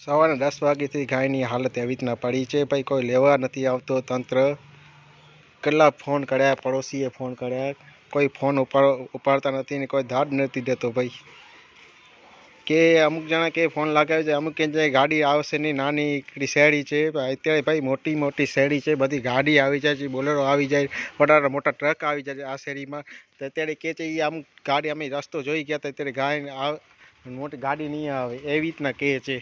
સવારે 10 વાગ્યાથી ગાયની હાલત એવી રીતના પડી છે ભાઈ, કોઈ લેવા નથી આવતો તંત્ર. કેટલા ફોન કર્યા, પડોશીએ ફોન કર્યા, કોઈ ફોન ઉપાડતા નથી ને કોઈ દાદ નથી દેતો ભાઈ. કે અમુક જણા કે ફોન લગાવે છે, અમુક કે ગાડી આવશે નહીં, નાની શેરી છે. અત્યારે ભાઈ મોટી મોટી શેરી છે, બધી ગાડી આવી જાય છે, બોલેરો આવી જાય, મોટા મોટા ટ્રક આવી જાય છે આ શેરીમાં. તો અત્યારે કે છે એ અમુક ગાડી અમે રસ્તો જોઈ ગયા હતા, અત્યારે ગાય મોટી ગાડી નહીં આવે એવી રીતના કહે છે.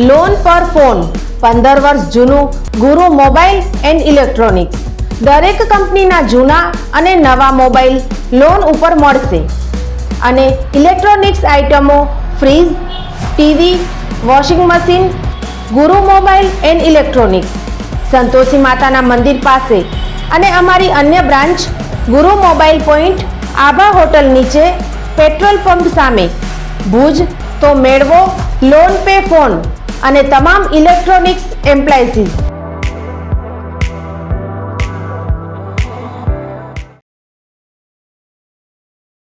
લોન પર ફોન 15 વર્ષ જૂનું ગુરુ મોબાઈલ એન્ડ ઇલેક્ટ્રોનિક્સ. દરેક કંપનીના જૂના અને નવા મોબાઈલ લોન ઉપર મળશે અને ઇલેક્ટ્રોનિક્સ આઇટમો ફ્રીજ, ટીવી, વોશિંગ મશીન. ગુરુ મોબાઈલ એન્ડ ઇલેક્ટ્રોનિક્સ, સંતોષી માતાના મંદિર પાસે અને અમારી અન્ય બ્રાન્ચ ગુરુ મોબાઈલ પોઈન્ટ, આભા હોટલ નીચે, પેટ્રોલ પંપ સામે, ભુજ. તો મેળવો લોન પે ફોન અને તમામ ઇલેક્ટ્રોનિક્સ એપ્લાયન્સીસ.